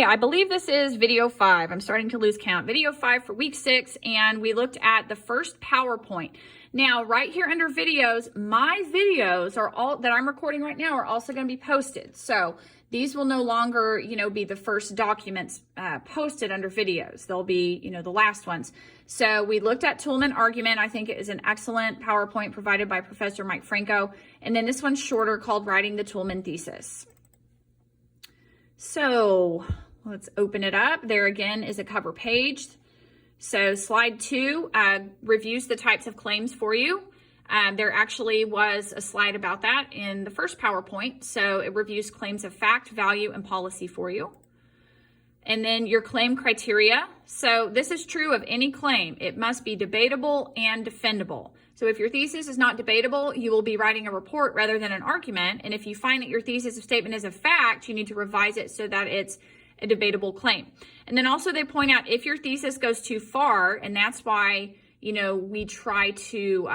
Okay, I believe this is video 5. I'm starting to lose count. Video 5 for week 6, and we looked at the first PowerPoint. Now, right here under videos, my videos are all that I'm recording right now are also going to be posted. So these will no longer, be the first documents posted under videos. They'll be, the last ones. So we looked at Toulmin Argument. I think it is an excellent PowerPoint provided by Professor Mike Franco. And then this one's shorter called Writing the Toulmin Thesis. So let's open it up. There again is a cover page. So slide 2 reviews the types of claims for you. There actually was a slide about that in the first PowerPoint. So it reviews claims of fact, value, and policy for you. And then your claim criteria. So this is true of any claim. It must be debatable and defendable. So if your thesis is not debatable, you will be writing a report rather than an argument. And if you find that your thesis or statement is a fact, you need to revise it so that it's a debatable claim. And then also they point out if your thesis goes too far, and that's why, we try to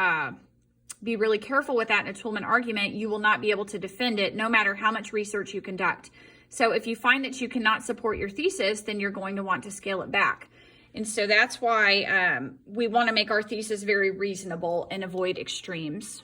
be really careful with that in a Toulmin argument, you will not be able to defend it no matter how much research you conduct. So if you find that you cannot support your thesis, then you're going to want to scale it back. And so that's why we want to make our thesis very reasonable and avoid extremes.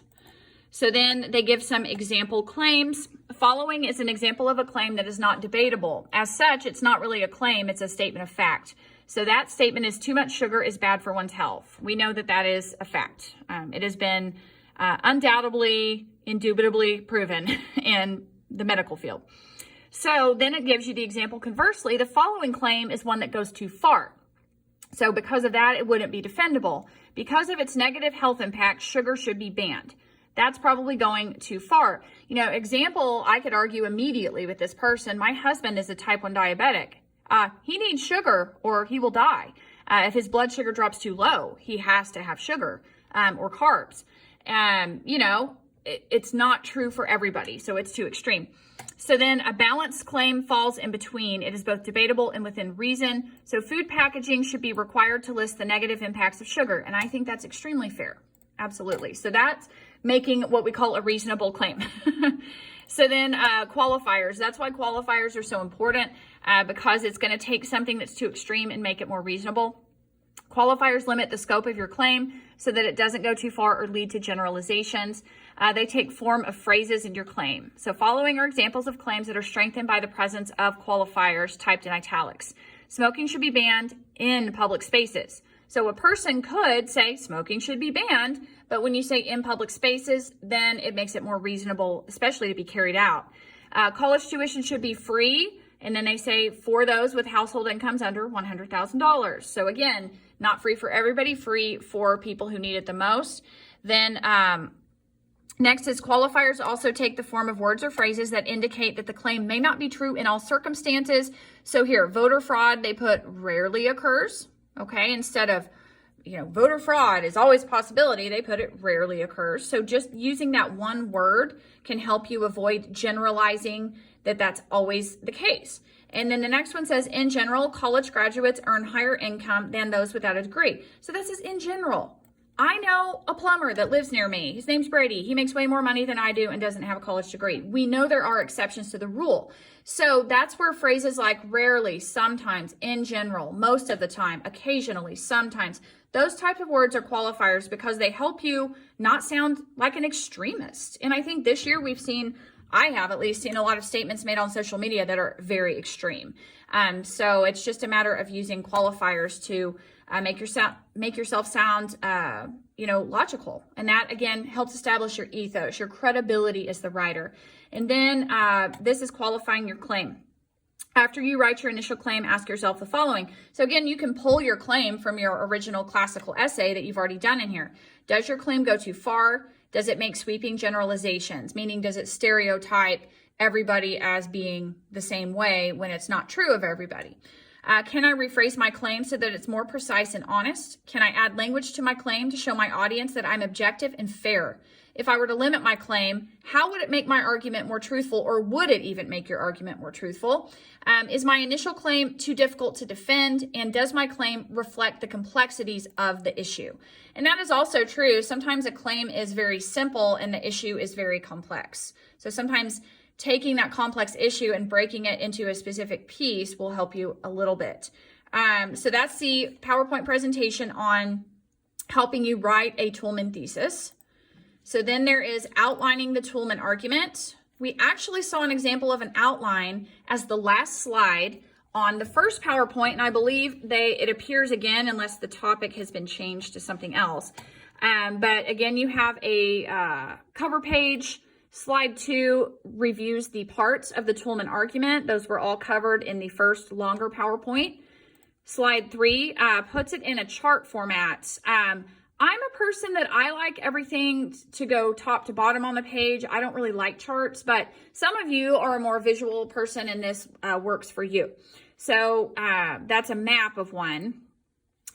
So then they give some example claims. Following is an example of a claim that is not debatable. As such, it's not really a claim, it's a statement of fact. So that statement is too much sugar is bad for one's health. We know that that is a fact. It has been undoubtedly, indubitably proven in the medical field. So then it gives you the example conversely. The following claim is one that goes too far. So because of that, it wouldn't be defendable. Because of its negative health impact, sugar should be banned. That's probably going too far. Example, I could argue immediately with this person. My husband is a type 1 diabetic. He needs sugar or he will die. If his blood sugar drops too low, he has to have sugar or carbs. It's not true for everybody, so it's too extreme. So then a balanced claim falls in between. It is both debatable and within reason. So food packaging should be required to list the negative impacts of sugar. And I think that's extremely fair. Absolutely. So that's making what we call a reasonable claim. So then qualifiers. That's why qualifiers are so important because it's going to take something that's too extreme and make it more reasonable. Qualifiers limit the scope of your claim so that it doesn't go too far or lead to generalizations. They take form of phrases in your claim. So following are examples of claims that are strengthened by the presence of qualifiers typed in italics. Smoking should be banned in public spaces. So a person could say smoking should be banned, but when you say in public spaces, then it makes it more reasonable, especially to be carried out. College tuition should be free. And then they say for those with household incomes under $100,000. So again, not free for everybody, free for people who need it the most. Then next is qualifiers also take the form of words or phrases that indicate that the claim may not be true in all circumstances. So here, voter fraud, they put rarely occurs, okay? Instead of, voter fraud is always a possibility, they put it rarely occurs. So just using that one word can help you avoid generalizing that that's always the case. And then the next one says, in general, college graduates earn higher income than those without a degree. So this is in general. I know a plumber that lives near me. His name's Brady. He makes way more money than I do and doesn't have a college degree. We know there are exceptions to the rule. So that's where phrases like rarely, sometimes, in general, most of the time, occasionally, sometimes, those types of words are qualifiers because they help you not sound like an extremist. And I think this year I have at least seen a lot of statements made on social media that are very extreme. So it's just a matter of using qualifiers to make yourself sound, logical. And that, again, helps establish your ethos, your credibility as the writer. And then this is qualifying your claim. After you write your initial claim, ask yourself the following. So again, you can pull your claim from your original classical essay that you've already done in here. Does your claim go too far? Does it make sweeping generalizations? Meaning, does it stereotype everybody as being the same way when it's not true of everybody? Can I rephrase my claim so that it's more precise and honest? Can I add language to my claim to show my audience that I'm objective and fair? If I were to limit my claim, how would it make my argument more truthful, or would it even make your argument more truthful? Is my initial claim too difficult to defend? And does my claim reflect the complexities of the issue? And that is also true. Sometimes a claim is very simple and the issue is very complex. So sometimes taking that complex issue and breaking it into a specific piece will help you a little bit. So that's the PowerPoint presentation on helping you write a Toulmin thesis. So then there is outlining the Toulmin argument. We actually saw an example of an outline as the last slide on the first PowerPoint, and I believe it appears again unless the topic has been changed to something else. But again, you have a cover page. Slide 2 reviews the parts of the Toulmin argument. Those were all covered in the first longer PowerPoint. Slide 3 puts it in a chart format. I'm a person that I like everything to go top to bottom on the page. I don't really like charts, but some of you are a more visual person and this works for you. So that's a map of one.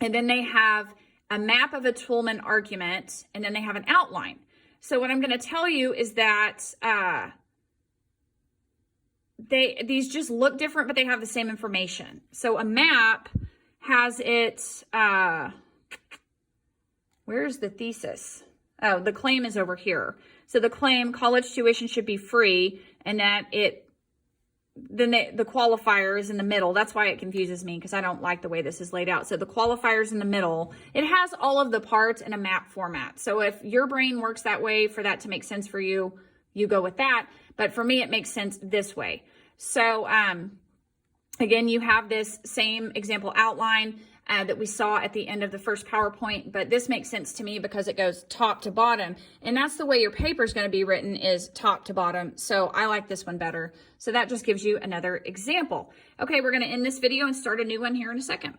And then they have a map of a Toulmin argument, and then they have an outline. So what I'm going to tell you is that these just look different, but they have the same information. So a map has its, where's the thesis? Oh, the claim is over here. So the claim, college tuition should be free, and that then the qualifier is in the middle. That's why it confuses me, because I don't like the way this is laid out. So the qualifier is in the middle. It has all of the parts in a map format. So if your brain works that way for that to make sense for you, you go with that. But for me, it makes sense this way. So again, you have this same example outline that we saw at the end of the first PowerPoint, but this makes sense to me because it goes top to bottom, and that's the way your paper is going to be written, is top to bottom. So I like this one better. So that just gives you another example. Okay, we're going to end this video and start a new one here in a second.